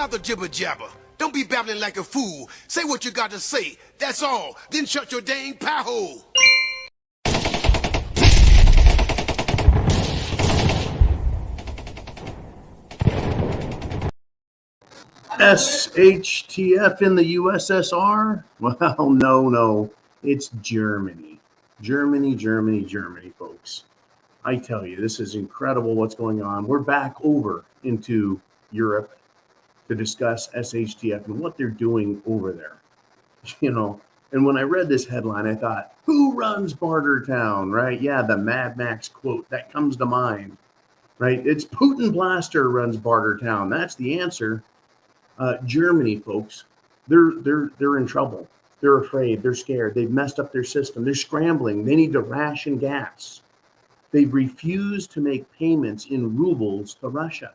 Stop the jibber jabber. Don't be babbling like a fool. Say what you got to say. That's all. Then shut your dang pie hole. HTF in the USSR? Well, no. It's Germany. Germany, folks. I tell you, this is incredible what's going on. We're back over into Europe to discuss SHTF and what they're doing over there. You know, and when I read this headline, I thought, who runs Bartertown, right? Yeah, the Mad Max quote, that comes to mind, right? It's Putin Blaster runs Bartertown. That's the answer. Germany, folks, they're in trouble. They're afraid. They're scared. They've messed up their system. They're scrambling. They need to ration gas. They've refused to make payments in rubles to Russia.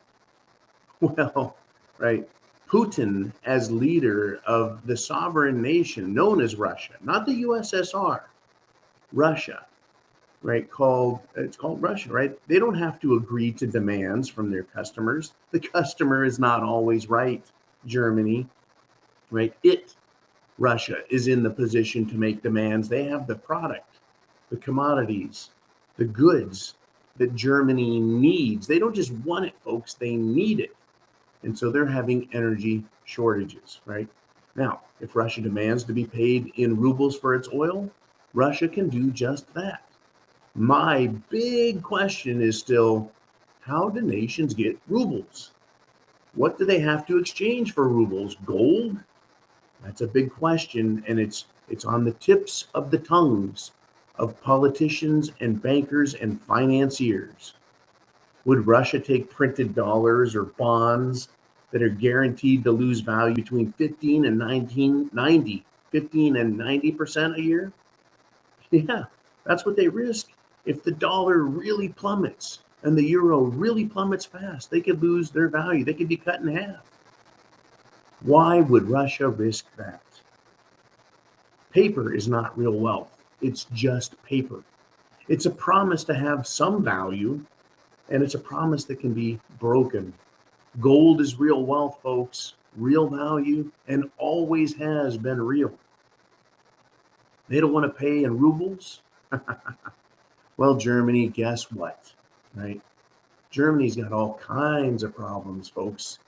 Well, right, Putin, as leader of the sovereign nation known as Russia, not the USSR, Russia, right, it's called Russia, right? They don't have to agree to demands from their customers. The customer is not always right, Germany, right? Russia, is in the position to make demands. They have the product, the commodities, the goods that Germany needs. They don't just want it, folks, they need it. And so they're having energy shortages, right? Now, if Russia demands to be paid in rubles for its oil, Russia can do just that. My big question is still, how do nations get rubles? What do they have to exchange for rubles? Gold? That's a big question, and it's on the tips of the tongues of politicians and bankers and financiers. Would Russia take printed dollars or bonds that are guaranteed to lose value between 15 and 90% a year? Yeah, that's what they risk. If the dollar really plummets and the euro really plummets fast, they could lose their value. They could be cut in half. Why would Russia risk that? Paper is not real wealth. It's just paper. It's a promise to have some value, and it's a promise that can be broken. Gold is real wealth, folks, real value, and always has been real. They don't want to pay in rubles. Well, Germany, guess what, right? Germany's got all kinds of problems, folks.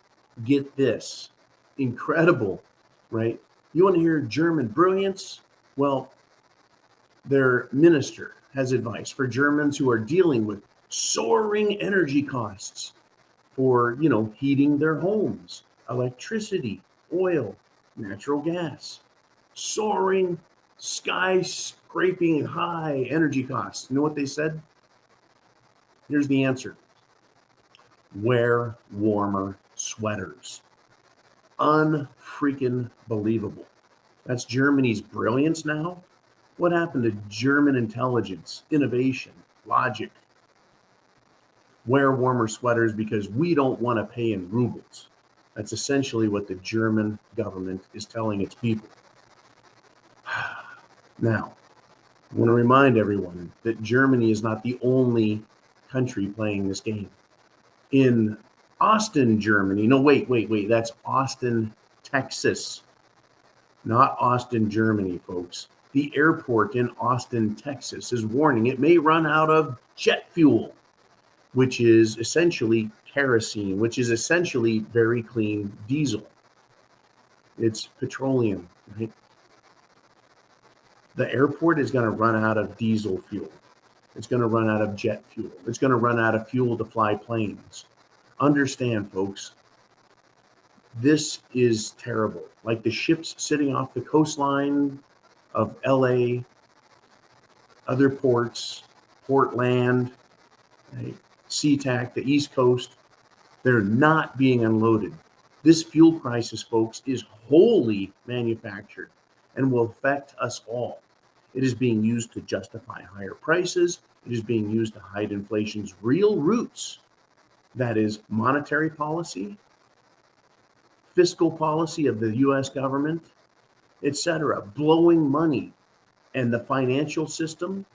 Get this, incredible, right? You want to hear German brilliance? Well, their minister has advice for Germans who are dealing with soaring energy costs for, heating their homes, electricity, oil, natural gas, soaring, skyscraping high energy costs. You know what they said? Here's the answer. Wear warmer sweaters. Unfreaking believable. That's Germany's brilliance now. What happened to German intelligence, innovation, logic? Wear warmer sweaters because we don't want to pay in rubles. That's essentially what the German government is telling its people. Now, I want to remind everyone that Germany is not the only country playing this game. In Austin, Germany, no, wait, that's Austin, Texas, not Austin, Germany, folks. The airport in Austin, Texas is warning it may run out of jet fuel, which is essentially kerosene, which is essentially very clean diesel. It's petroleum, right? The airport is going to run out of diesel fuel. It's going to run out of jet fuel. It's going to run out of fuel to fly planes. Understand, folks, this is terrible. Like the ships sitting off the coastline of LA, other ports, Portland, right? SeaTac, the East Coast, they're not being unloaded. This fuel crisis, folks, is wholly manufactured and will affect us all. It is being used to justify higher prices. It is being used to hide inflation's real roots. That is monetary policy, fiscal policy of the US government, etc., blowing money, and the financial system,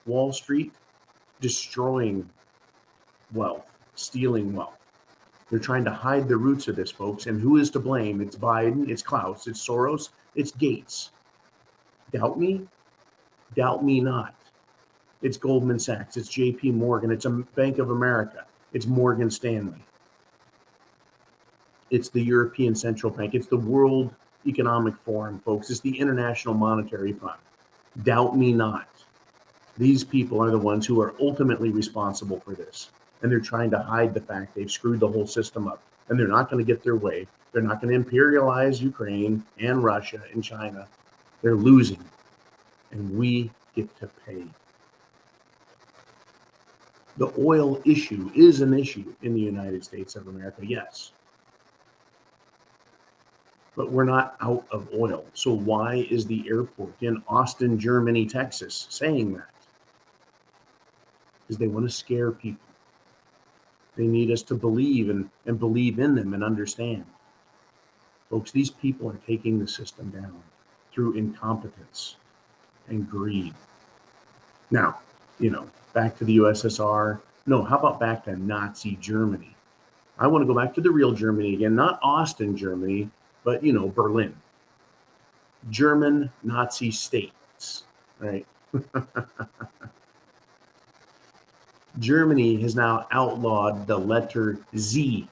Wall Street, destroying wealth, stealing wealth. They're trying to hide the roots of this, folks. And who is to blame? It's Biden, it's Klaus, it's Soros, it's Gates. Doubt me? Doubt me not. It's Goldman Sachs, it's JP Morgan, it's Bank of America, it's Morgan Stanley. It's the European Central Bank, it's the World Economic Forum, folks. It's the International Monetary Fund. Doubt me not. These people are the ones who are ultimately responsible for this. And they're trying to hide the fact they've screwed the whole system up. And they're not going to get their way. They're not going to imperialize Ukraine and Russia and China. They're losing. And we get to pay. The oil issue is an issue in the United States of America, yes. But we're not out of oil. So why is the airport in Austin, Germany, Texas saying that? Because they want to scare people. They need us to believe and believe in them and understand. Folks, these people are taking the system down through incompetence and greed. Now, back to the USSR. No, how about back to Nazi Germany? I want to go back to the real Germany again, not Austin, Germany, but, Berlin. German Nazi states, right? Germany has now outlawed the letter Z.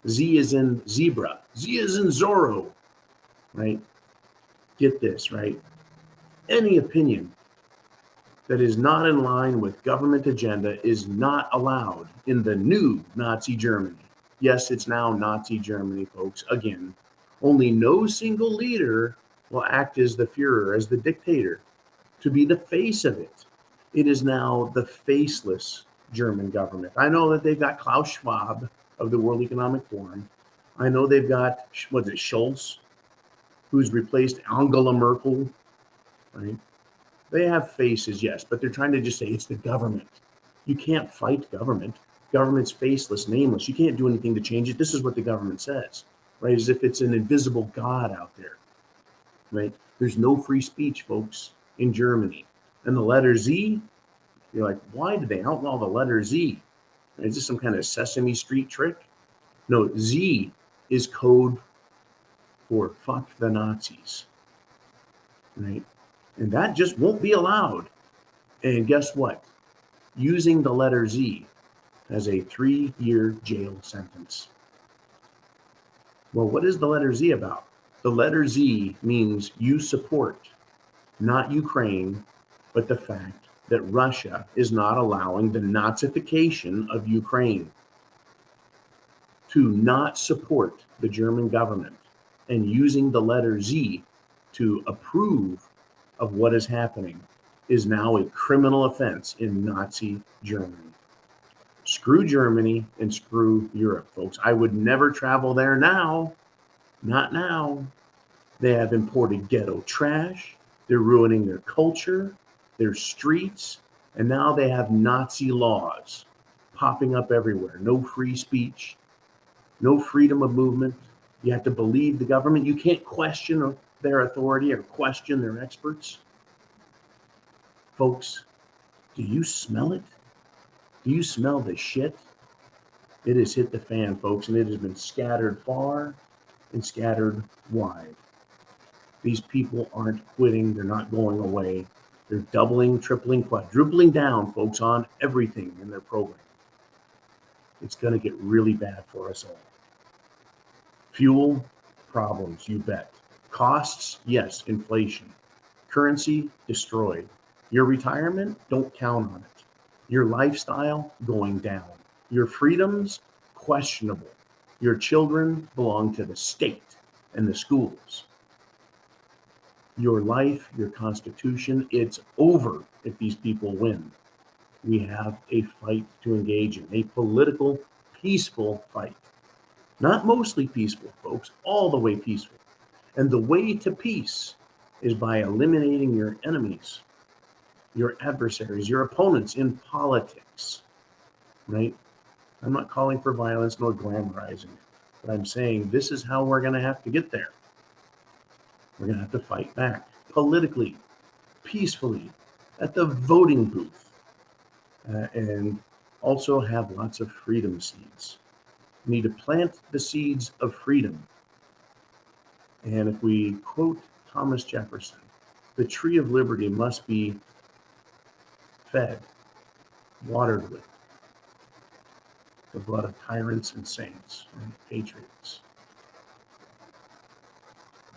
Z is in zebra. Z is in Zorro, right? Get this, right? Any opinion that is not in line with government agenda is not allowed in the new Nazi Germany. Yes, it's now Nazi Germany, folks. Again, only no single leader will act as the Führer, as the dictator, to be the face of it. It is now the faceless German government. I know that they've got Klaus Schwab of the World Economic Forum. I know they've got, Schultz, who's replaced Angela Merkel, right? They have faces, yes, but they're trying to just say it's the government. You can't fight government. Government's faceless, nameless. You can't do anything to change it. This is what the government says, right? As if it's an invisible God out there, right? There's no free speech, folks, in Germany. And the letter Z, you're like, why did they outlaw the letter Z? Is this some kind of Sesame Street trick? No, Z is code for fuck the Nazis, right? And that just won't be allowed. And guess what? Using the letter Z has a 3-year jail sentence. Well, what is the letter Z about? The letter Z means you support, not Ukraine, but the fact that Russia is not allowing the Nazification of Ukraine. To not support the German government and using the letter Z to approve of what is happening is now a criminal offense in Nazi Germany. Screw Germany and screw Europe, folks. I would never travel there now. Not now. They have imported ghetto trash. They're ruining their culture, their streets, and now they have Nazi laws popping up everywhere. No free speech, no freedom of movement. You have to believe the government. You can't question their authority or question their experts. Folks, do you smell it? Do you smell the shit? It has hit the fan, folks, and it has been scattered far and scattered wide. These people aren't quitting. They're not going away. They're doubling, tripling, quadrupling down, folks, on everything in their program. It's going to get really bad for us all. Fuel, problems, you bet. Costs, yes, inflation. Currency, destroyed. Your retirement, don't count on it. Your lifestyle, going down. Your freedoms, questionable. Your children belong to the state and the schools. Your life, your constitution, it's over if these people win. We have a fight to engage in, a political, peaceful fight. Not mostly peaceful, folks, all the way peaceful. And the way to peace is by eliminating your enemies, your adversaries, your opponents in politics, right? I'm not calling for violence nor glamorizing it, but I'm saying this is how we're going to have to get there. We're going to have to fight back politically, peacefully, at the voting booth, and also have lots of freedom seeds. We need to plant the seeds of freedom. And if we quote Thomas Jefferson, the tree of liberty must be fed, watered with the blood of tyrants and saints and patriots.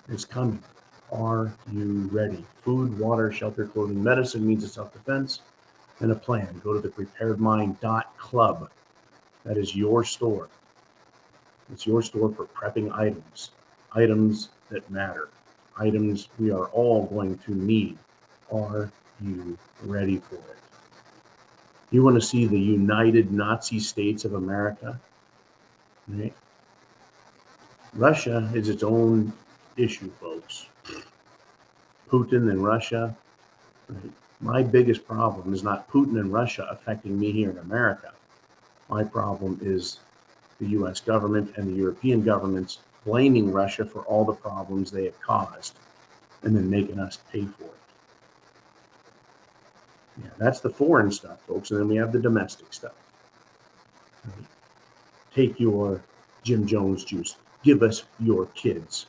It's coming. Are you ready? Food, water, shelter, clothing, medicine, means of self-defense, and a plan. Go to thepreparedmind.club. That is your store. It's your store for prepping items that matter, items we are all going to need. Are you ready for it? You want to see the United Nazi States of America? Right? Russia is its own issue, folks. Putin and Russia. Right? My biggest problem is not Putin and Russia affecting me here in America. My problem is the US government and the European governments blaming Russia for all the problems they have caused and then making us pay for it. Yeah, that's the foreign stuff, folks. And then we have the domestic stuff. Right? Take your Jim Jones juice. Give us your kids.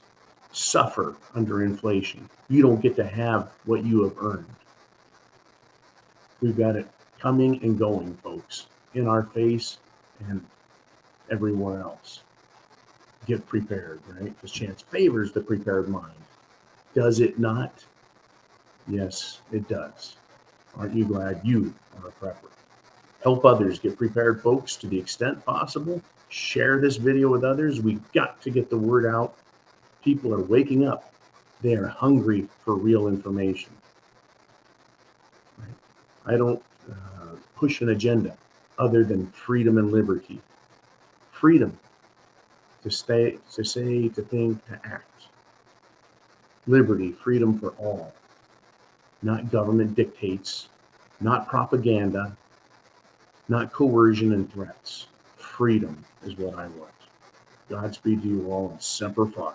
Suffer under inflation. You don't get to have what you have earned. We've got it coming and going, folks, in our face and everywhere else. Get prepared, right? Because chance favors the prepared mind. Does it not? Yes, it does. Aren't you glad you are a prepper? Help others get prepared, folks, to the extent possible. Share this video with others. We've got to get the word out. People are waking up. They are hungry for real information. Right? I don't push an agenda other than freedom and liberty. Freedom to say, to think, to act. Liberty, freedom for all. Not government dictates, not propaganda, not coercion and threats. Freedom is what I want. Godspeed to you all, and Semper Fi.